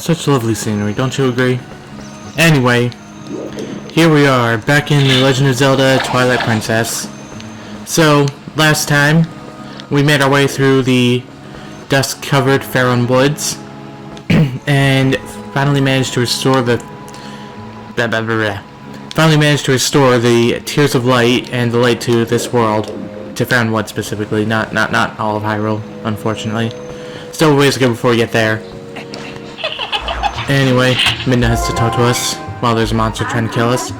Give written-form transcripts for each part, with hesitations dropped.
such lovely scenery, don't you agree? Anyway, here we are, back in The Legend of Zelda Twilight Princess. So, last time, we made our way through the dust-covered Faron Woods, and finally managed to restore the... Finally managed to restore the Tears of Light and the light to this world. To Faron Woods specifically, not all of Hyrule, unfortunately. Still a ways to go before we get there. Anyway, Midna has to talk to us while there's a monster trying to kill us.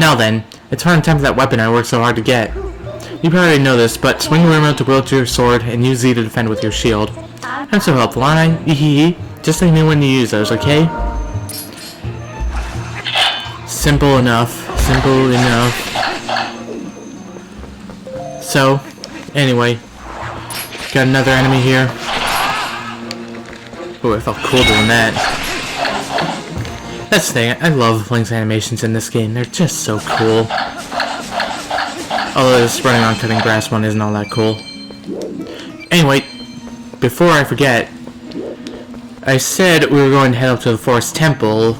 Now then, it's hard in time for that weapon I worked so hard to get. You probably already know this, but swing the remote to wield your sword and use Z to defend with your shield. I'm so helpful, aren't I? Ehehe. Just let me know when to use those, okay? Simple enough. Simple enough. So, anyway, got another enemy here. Oh, it felt cool doing that. That's the thing, I love Link's animations in this game. They're just so cool. Although this running on cutting grass one isn't all that cool. Anyway, before I forget, I said we were going to head up to the Forest Temple,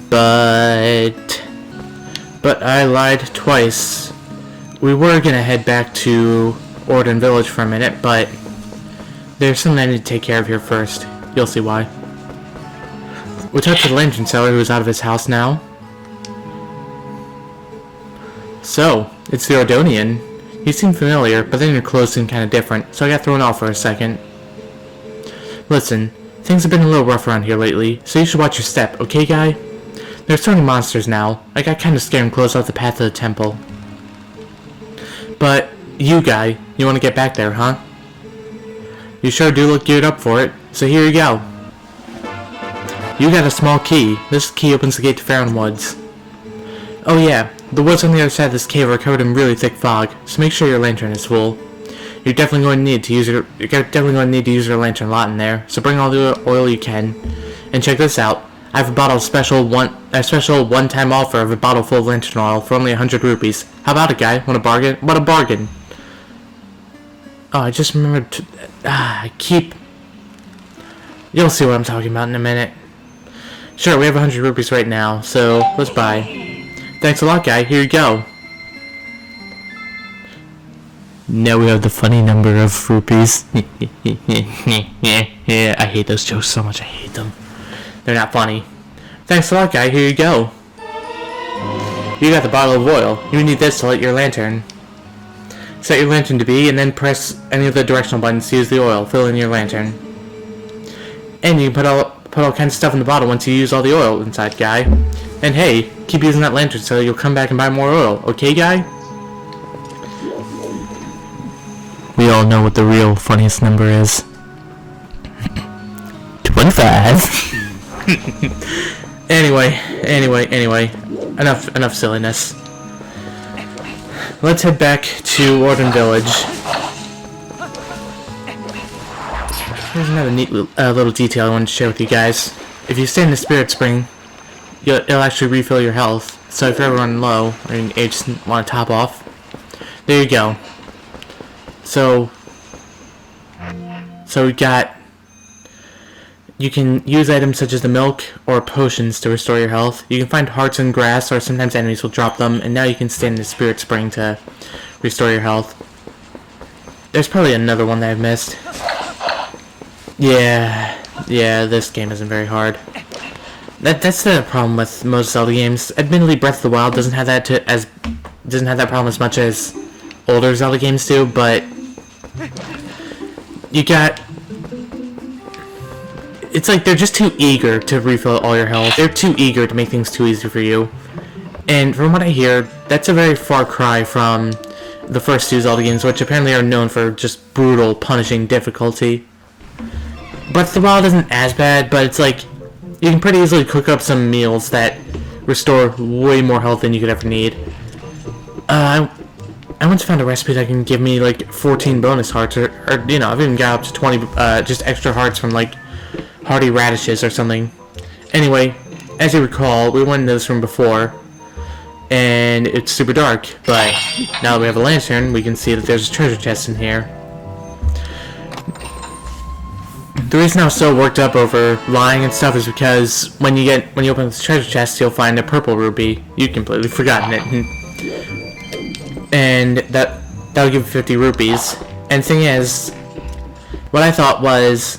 but I lied twice. We were going to head back to Orden Village for a minute, but there's something I need to take care of here first. You'll see why. We talked to the lantern seller who is out of his house now. So, it's the Ordonian. He seemed familiar, but then your clothes seemed kind of different, so I got thrown off for a second. Listen, things have been a little rough around here lately, so you should watch your step, okay, guy? There's so many monsters now. I got kind of scared and closed off the path to the temple. But, you guy, you want to get back there, huh? You sure do look geared up for it, so here you go. You got a small key. This key opens the gate to Faron Woods. Oh yeah, the woods on the other side of this cave are covered in really thick fog, so make sure your lantern is full. You're definitely going to need to use your lantern a lot in there, so bring all the oil you can. And check this out. I have a special one-time offer of a bottle full of lantern oil for only 100 rupees. How about it, guy? Want a bargain? What a bargain! Oh, I just remembered You'll see what I'm talking about in a minute. Sure, we have 100 rupees right now, so let's buy. Thanks a lot, guy. Here you go. Now we have the funny number of rupees. Yeah, I hate those jokes so much. I hate them. They're not funny. Thanks a lot, guy. Here you go. You got the bottle of oil. You need this to light your lantern. Set your lantern to B, and then press any of the directional buttons to use the oil. Fill in your lantern. And you can put all kinds of stuff in the bottle once you use all the oil inside, guy. And hey, keep using that lantern so you'll come back and buy more oil. Okay, guy? We all know what the real funniest number is. 25. Anyway. Enough silliness. Let's head back to Orden Village. Here's another neat little detail I wanted to share with you guys. If you stay in the Spirit Spring, it'll actually refill your health. So if you're ever running low, or you just want to top off, there you go. So we got... You can use items such as the milk or potions to restore your health. You can find hearts in grass, or sometimes enemies will drop them, and now you can stay in the Spirit Spring to restore your health. There's probably another one that I've missed. Yeah, this game isn't very hard. That's the problem with most Zelda games. Admittedly, Breath of the Wild doesn't have that problem as much as older Zelda games do, but it's like they're just too eager to refill all your health. They're too eager to make things too easy for you. And from what I hear, that's a very far cry from the first two Zelda games, which apparently are known for just brutal, punishing difficulty. Breath of the Wild isn't as bad, but it's like, you can pretty easily cook up some meals that restore way more health than you could ever need. I once found a recipe that can give me like 14 bonus hearts, or you know, I've even got up to 20 just extra hearts from like hardy radishes or something. Anyway, as you recall, we went into this room before, and it's super dark, but now that we have a lantern, we can see that there's a treasure chest in here. The reason I was so worked up over lying and stuff is because when you open this treasure chest, you'll find a purple ruby. You'd completely forgotten it, and that'll give you 50 rupees. And the thing is, what I thought was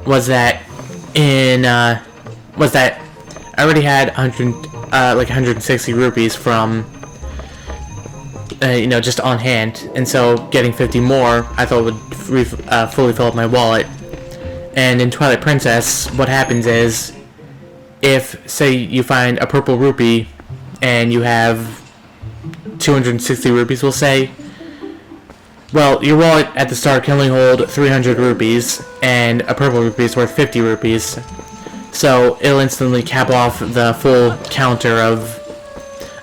that I already had 160 rupees from just on hand, and so getting 50 more I thought would fully fill up my wallet. And in Twilight Princess, what happens is, if say you find a purple rupee and you have 260 rupees, we'll say, well, your wallet at the start can only hold 300 rupees, and a purple rupee is worth 50 rupees. So it'll instantly cap off the full counter of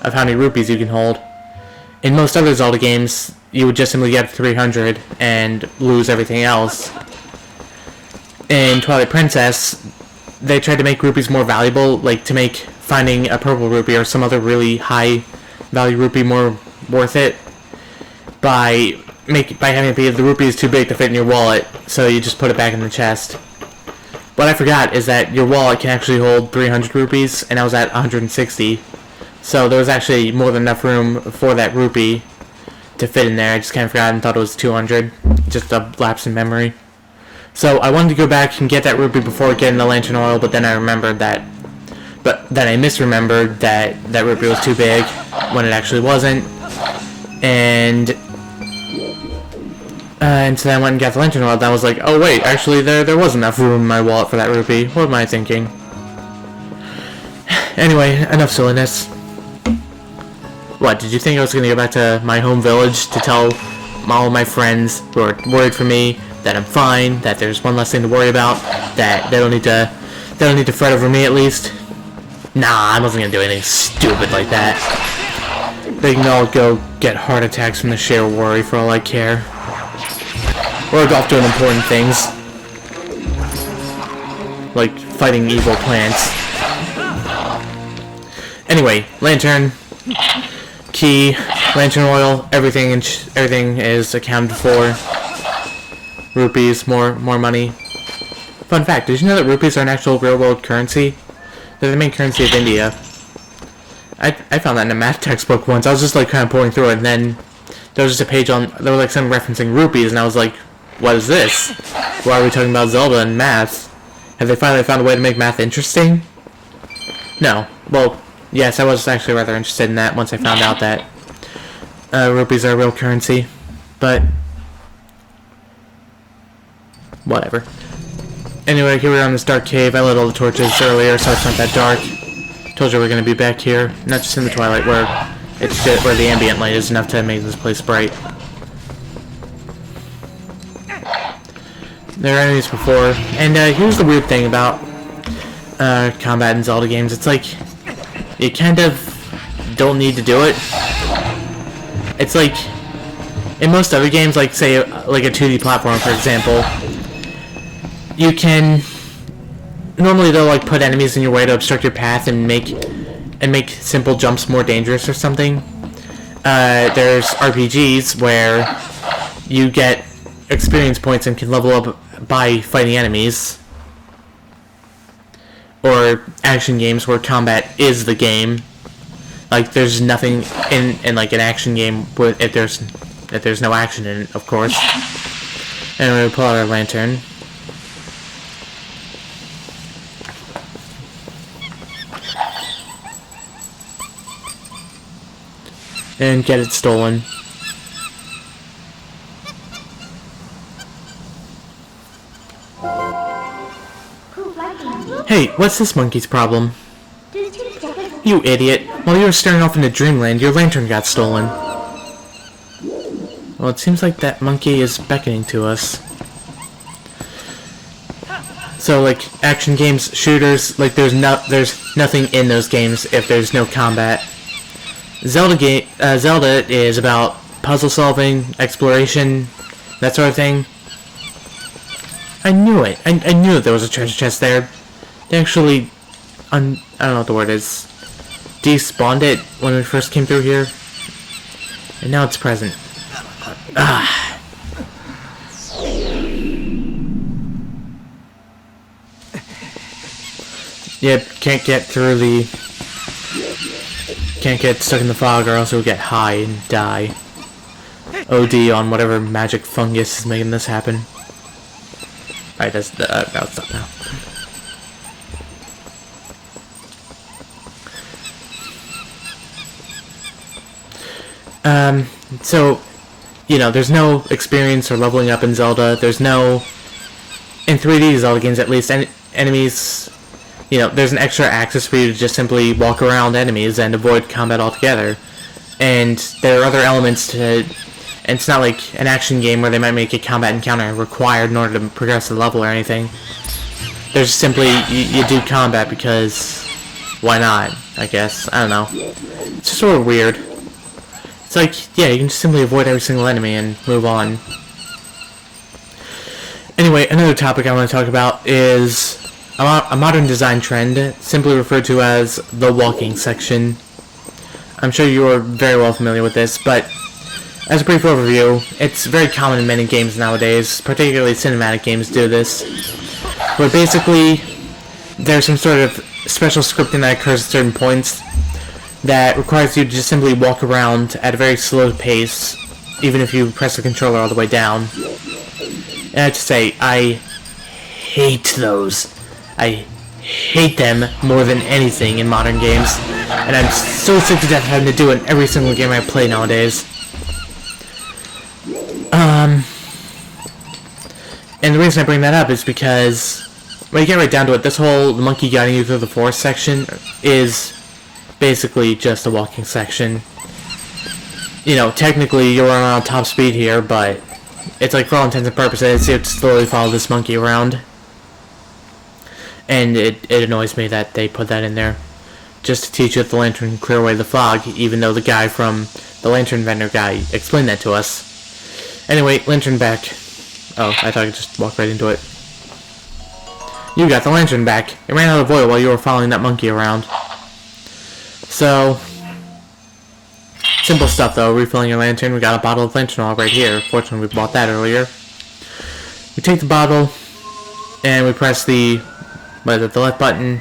how many rupees you can hold. In most other Zelda games, you would just simply get 300 and lose everything else. In Twilight Princess, they tried to make rupees more valuable, like to make finding a purple rupee or some other really high value rupee more worth it by having it be the rupee is too big to fit in your wallet, so you just put it back in the chest. What I forgot is that your wallet can actually hold 300 rupees, and I was at 160. So there was actually more than enough room for that rupee to fit in there. I just kind of forgot and thought it was 200. Just a lapse in memory. So I wanted to go back and get that rupee before getting the lantern oil, but then I remembered that... But then I misremembered that that rupee was too big when it actually wasn't. And so then I went and got the lantern oil, and I was like, oh wait, actually there was enough room in my wallet for that rupee. What am I thinking? Anyway, enough silliness. What, did you think I was gonna go back to my home village to tell all my friends who are worried for me that I'm fine, that there's one less thing to worry about, that they don't need to fret over me at least? Nah, I wasn't gonna do anything stupid like that. They can all go get heart attacks from the sheer worry for all I care. Or go off doing important things. Like fighting evil plants. Anyway, lantern, key, lantern oil, everything is accounted for. Rupees, more money. Fun fact, did you know that rupees are an actual real-world currency? They're the main currency of India. I found that in a math textbook once. I was just like kind of pouring through it, and then there was just a page on, there was like some referencing rupees, and I was like, what is this? Why are we talking about Zelda and math? Have they finally found a way to make math interesting? No. Well, yes, I was actually rather interested in that once I found out that rupees are a real currency. But whatever. Anyway, here we are in this dark cave. I lit all the torches earlier, so it's not that dark. Told you we're going to be back here. Not just in the Twilight, where the ambient light is enough to make this place bright. There are enemies before, and here's the weird thing about combat in Zelda games. It's like, you kind of don't need to do it. It's like, in most other games, like say, like a 2D platform, for example, you can, normally they'll like put enemies in your way to obstruct your path and make simple jumps more dangerous or something. There's RPGs where you get experience points and can level up by fighting enemies, or action games where combat is the game. Like there's nothing in like an action game if there's no action in it, of course. Anyway, we pull out our lantern. And get it stolen. Hey, what's this monkey's problem? You idiot. While you were staring off into dreamland, your lantern got stolen. Well, it seems like that monkey is beckoning to us. So, like, action games, shooters, like, there's nothing in those games if there's no combat. Zelda is about puzzle solving, exploration, that sort of thing. I knew it. I knew there was a treasure chest there. They actually, I don't know what the word is, despawned it when we first came through here, and now it's present. Yep, can't get through the... Can't get stuck in the fog or else you'll get high and die. OD on whatever magic fungus is making this happen. Alright, that'll stop now. So, you know, there's no experience or leveling up in Zelda. There's no... In 3D Zelda games, at least, enemies... You know, there's an extra axis for you to just simply walk around enemies and avoid combat altogether. And there are other elements to... And it's not like an action game where they might make a combat encounter required in order to progress the level or anything. There's simply... You do combat because... Why not, I guess. I don't know. It's just sort of weird. It's like, yeah, you can just simply avoid every single enemy and move on. Anyway, another topic I want to talk about is a modern design trend, simply referred to as the walking section. I'm sure you are very well familiar with this, but as a brief overview, it's very common in many games nowadays, particularly cinematic games do this, where basically there's some sort of special scripting that occurs at certain points that requires you to just simply walk around at a very slow pace, even if you press the controller all the way down. And I have to say, I hate those. I hate them more than anything in modern games. And I'm so sick to death of having to do it in every single game I play nowadays. And the reason I bring that up is because when you get right down to it, this whole monkey guiding you through the forest section is basically just a walking section. You know, technically you're on top speed here, but it's like for all intents and purposes, you have to slowly follow this monkey around. And it annoys me that they put that in there. Just to teach you that the lantern can clear away the fog, even though the guy from the lantern vendor guy explained that to us. Anyway, lantern back. Oh, I thought I could just walk right into it. You got the lantern back. It ran out of oil while you were following that monkey around. So, simple stuff though. Refilling your lantern. We got a bottle of lantern oil right here. Fortunately, we bought that earlier. We take the bottle and we press the left button,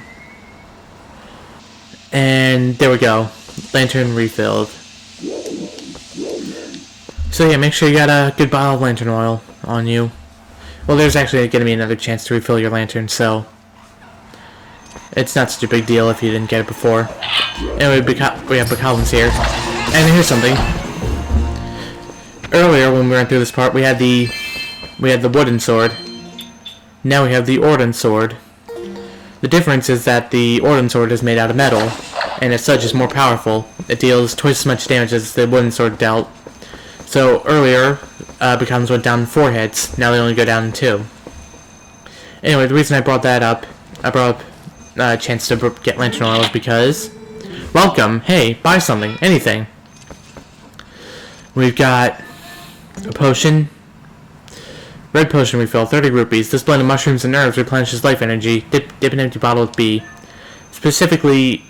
and there we go. Lantern refilled. So yeah, make sure you got a good bottle of lantern oil on you. Well, there's actually going to be another chance to refill your lantern, so it's not such a big deal if you didn't get it before. Anyway, we have Bokoblins here. And here's something. Earlier, when we went through this part, we had the wooden sword. Now we have the Orden sword. The difference is that the Orden sword is made out of metal, and as such is more powerful. It deals twice as much damage as the wooden sword dealt. So earlier, Bokoblins went down in 4 hits. Now they only go down in 2. Anyway, the reason I brought up a chance to get lantern oil is because, welcome, hey, buy something, anything. We've got a potion, red potion refill, 30 rupees. This blend of mushrooms and herbs replenishes life energy. Dip an empty bottle with B. Specifically,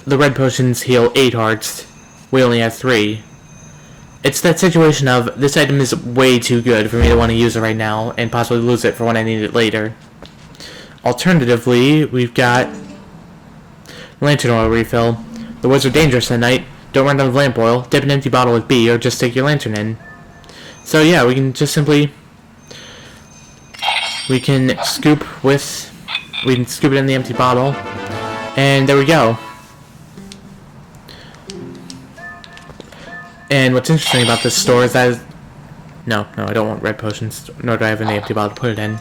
the red potions heal 8 hearts. We only have 3. It's that situation of, this item is way too good for me to want to use it right now, and possibly lose it for when I need it later. Alternatively, we've got lantern oil refill. The woods are dangerous at night. Don't run out of lamp oil. Dip an empty bottle with B, or just stick your lantern in. So yeah, we can just simply... We can scoop it in the empty bottle, and there we go. And what's interesting about this store is that... No, I don't want red potions, nor do I have an empty bottle to put it in.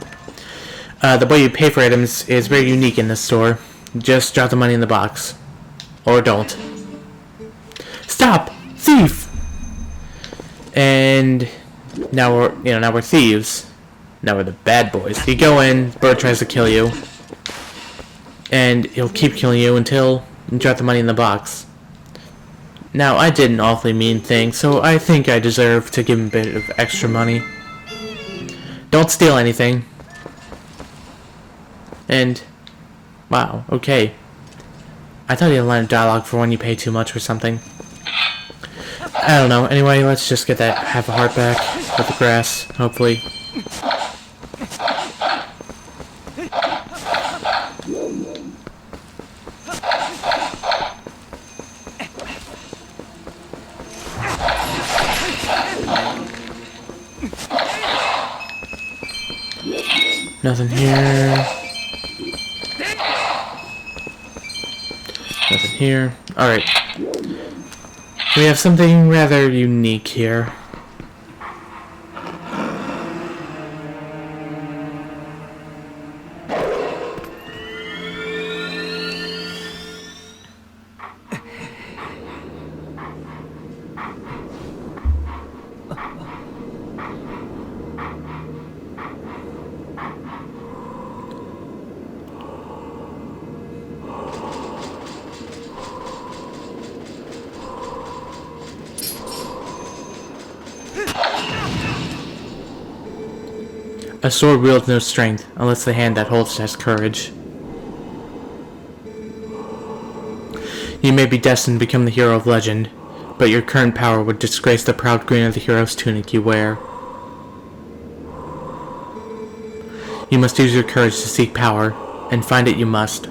The way you pay for items is very unique in this store. Just drop the money in the box. Or don't. Stop! Thief! And now we're thieves. Now we're the bad boys. You go in, bird tries to kill you, and he'll keep killing you until you drop the money in the box. Now, I did an awfully mean thing, so I think I deserve to give him a bit of extra money. Don't steal anything. And, wow, okay. I thought he had a line of dialogue for when you pay too much or something. I don't know. Anyway, let's just get that half a heart back with the grass, hopefully. Nothing here. Nothing here. Alright. We have something rather unique here. A sword wields no strength, unless the hand that holds it has courage. You may be destined to become the hero of legend, but your current power would disgrace the proud green of the hero's tunic you wear. You must use your courage to seek power, and find it you must.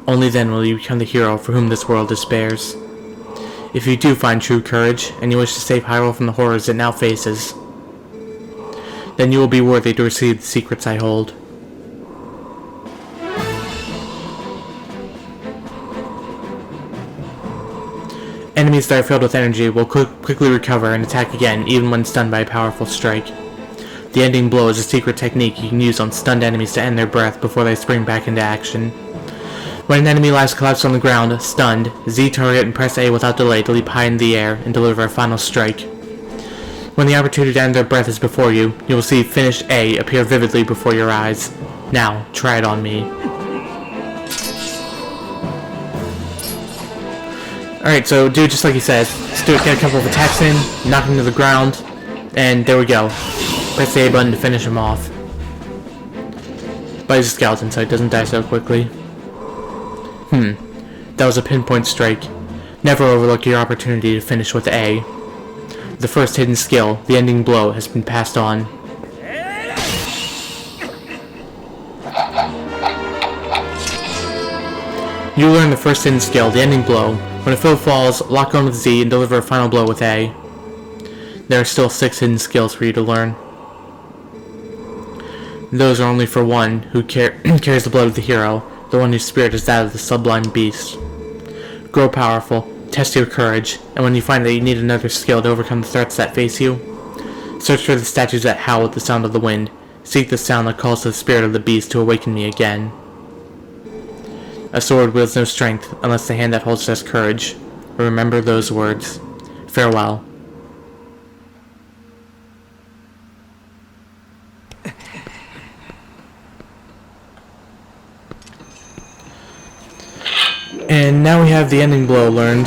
Only then will you become the hero for whom this world despairs. If you do find true courage, and you wish to save Hyrule from the horrors it now faces, then you will be worthy to receive the secrets I hold. Enemies that are filled with energy will quickly recover and attack again, even when stunned by a powerful strike. The ending blow is a secret technique you can use on stunned enemies to end their breath before they spring back into action. When an enemy lies collapsed on the ground, stunned, Z target and press A without delay to leap high in the air and deliver a final strike. When the opportunity to end their breath is before you, you will see Finish A appear vividly before your eyes. Now, try it on me. Alright, so do it just like he says. Just do it, get a couple of attacks in, knock him to the ground, and there we go. Press the A button to finish him off. But he's a skeleton, so he doesn't die so quickly. That was a pinpoint strike. Never overlook your opportunity to finish with A. The first hidden skill, the ending blow, has been passed on. You learn the first hidden skill, the ending blow. When a foe falls, lock on with Z and deliver a final blow with A. There are still 6 hidden skills for you to learn. Those are only for one who carries the blood of the hero, the one whose spirit is that of the sublime beast. Grow powerful. Test your courage, and when you find that you need another skill to overcome the threats that face you, search for the statues that howl with the sound of the wind. Seek the sound that calls to the spirit of the beast to awaken me again. A sword wields no strength unless the hand that holds it has courage. Remember those words. Farewell. And now we have the ending blow learned.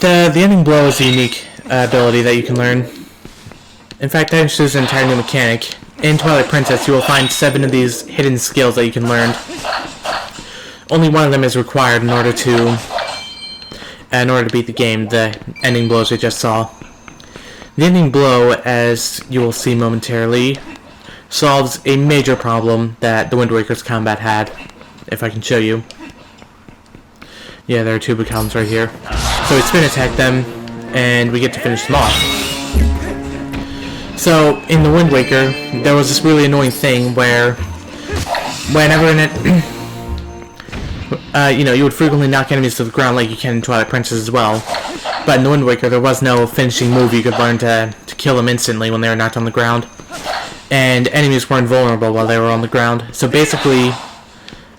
The ending blow is a unique ability that you can learn. In fact, I introduced an entire new mechanic. In Twilight Princess, you will find 7 of these hidden skills that you can learn. Only one of them is required in order to beat the game, the ending blows we just saw. The ending blow, as you will see momentarily, solves a major problem that the Wind Waker's combat had, if I can show you. Yeah, there are 2 becomes right here. So we spin attack them, and we get to finish them off. So, in the Wind Waker, there was this really annoying thing where, whenever you would frequently knock enemies to the ground like you can in Twilight Princess as well. But in the Wind Waker, there was no finishing move you could learn to kill them instantly when they were knocked on the ground. And enemies were invulnerable while they were on the ground. So basically,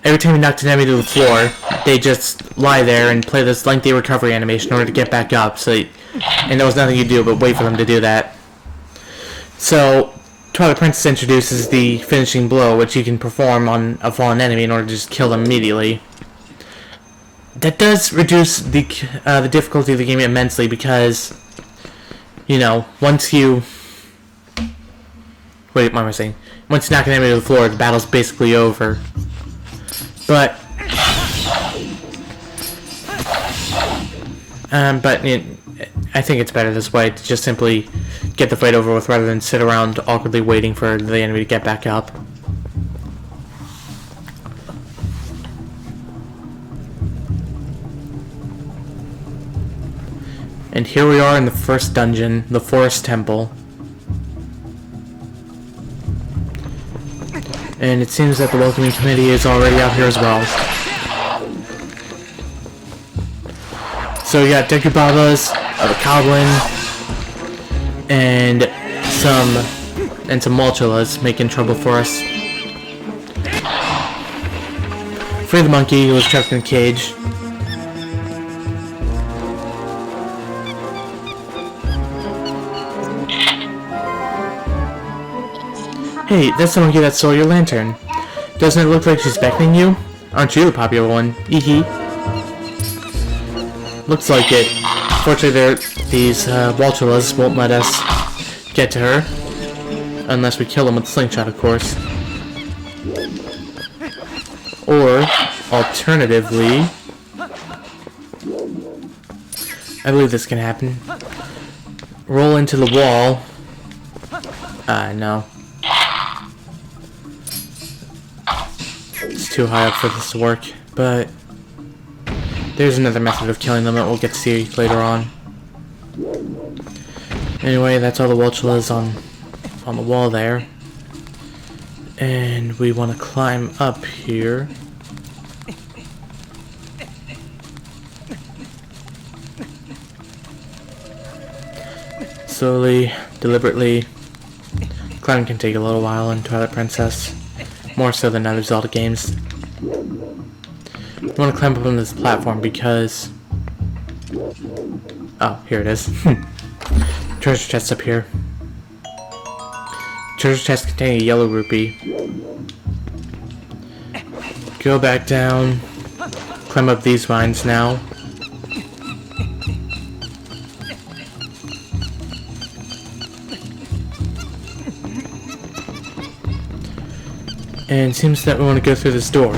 every time you knocked an enemy to the floor, they just lie there and play this lengthy recovery animation in order to get back up. And there was nothing you could do but wait for them to do that. So, Twilight Princess introduces the finishing blow, which you can perform on a fallen enemy in order to just kill them immediately. That does reduce the difficulty of the game immensely because, once you... Wait, what am I saying? Once you knock an enemy to the floor, the battle's basically over. But I think it's better this way, to just simply get the fight over with rather than sit around awkwardly waiting for the enemy to get back up. And here we are in the first dungeon, the Forest Temple. And it seems that the welcoming committee is already out here as well. So we got Deku Babas, a Goblin, and some Molchulas making trouble for us. Free the monkey who was trapped in a cage. Hey, that's the monkey that stole your lantern. Doesn't it look like she's beckoning you? Aren't you the popular one? Hee. Looks like it. Fortunately, these Molchulas won't let us get to her. Unless we kill them with a slingshot, of course. Or, alternatively, I believe this can happen. Roll into the wall. No. It's too high up for this to work, but there's another method of killing them that we'll get to see later on. Anyway, that's all the Molchulas on the wall there. And we want to climb up here. Slowly, deliberately. Climbing can take a little while in Twilight Princess. More so than other Zelda games. We want to climb up on this platform because... Oh, here it is. Treasure chest up here. Treasure chest containing a yellow rupee. Go back down. Climb up these vines now. And it seems that we want to go through this door.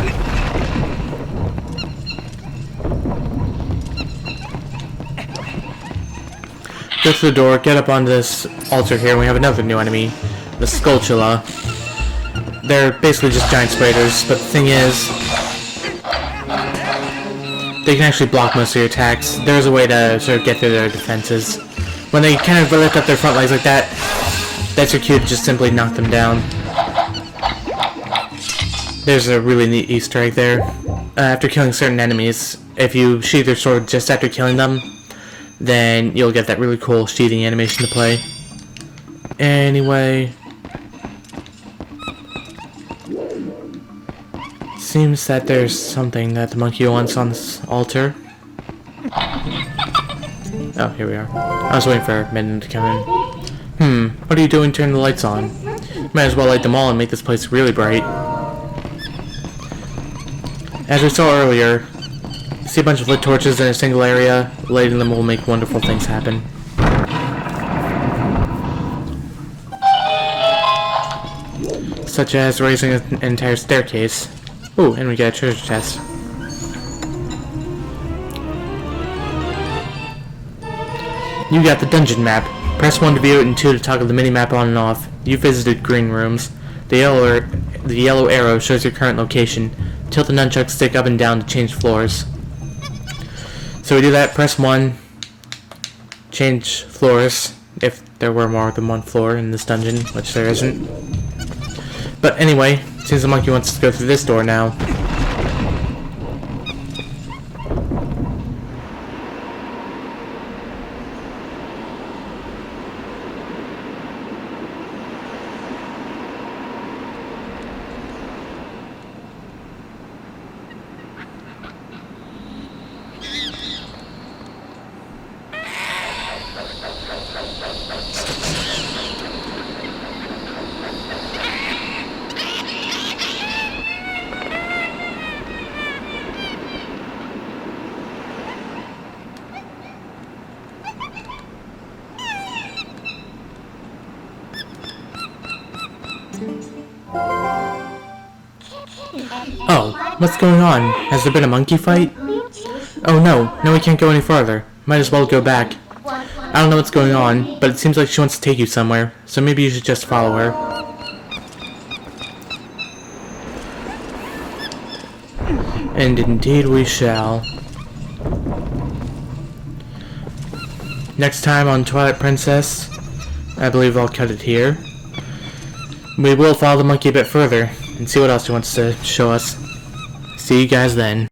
Go through the door, get up on this altar here, and we have another new enemy. The Skulltula. They're basically just giant spiders, but the thing is, they can actually block most of your attacks. There's a way to sort of get through their defenses. When they kind of lift up their front legs like that, that's your cue to just simply knock them down. There's a really neat Easter egg there. After killing certain enemies, if you sheath your sword just after killing them, then you'll get that really cool sheathing animation to play. Anyway, seems that there's something that the monkey wants on this altar. Oh, here we are. I was waiting for Midden to come in. What are you doing turning the lights on? You might as well light them all and make this place really bright. As we saw earlier, see a bunch of lit torches in a single area. Lighting them will make wonderful things happen. Such as raising an entire staircase. Ooh, and we got a treasure chest. You got the dungeon map. Press 1 to view it and 2 to toggle the mini-map on and off. You visited green rooms. The yellow arrow shows your current location. Tilt the nunchuck stick up and down to change floors. So we do that, press 1, change floors, if there were more than one floor in this dungeon, which there isn't. But anyway, since the monkey wants to go through this door now. Oh, what's going on? Has there been a monkey fight? Oh no, we can't go any farther. Might as well go back. I don't know what's going on, but it seems like she wants to take you somewhere, so maybe you should just follow her. And indeed we shall. Next time on Twilight Princess, I believe I'll cut it here. We will follow the monkey a bit further, and see what else he wants to show us. See you guys then.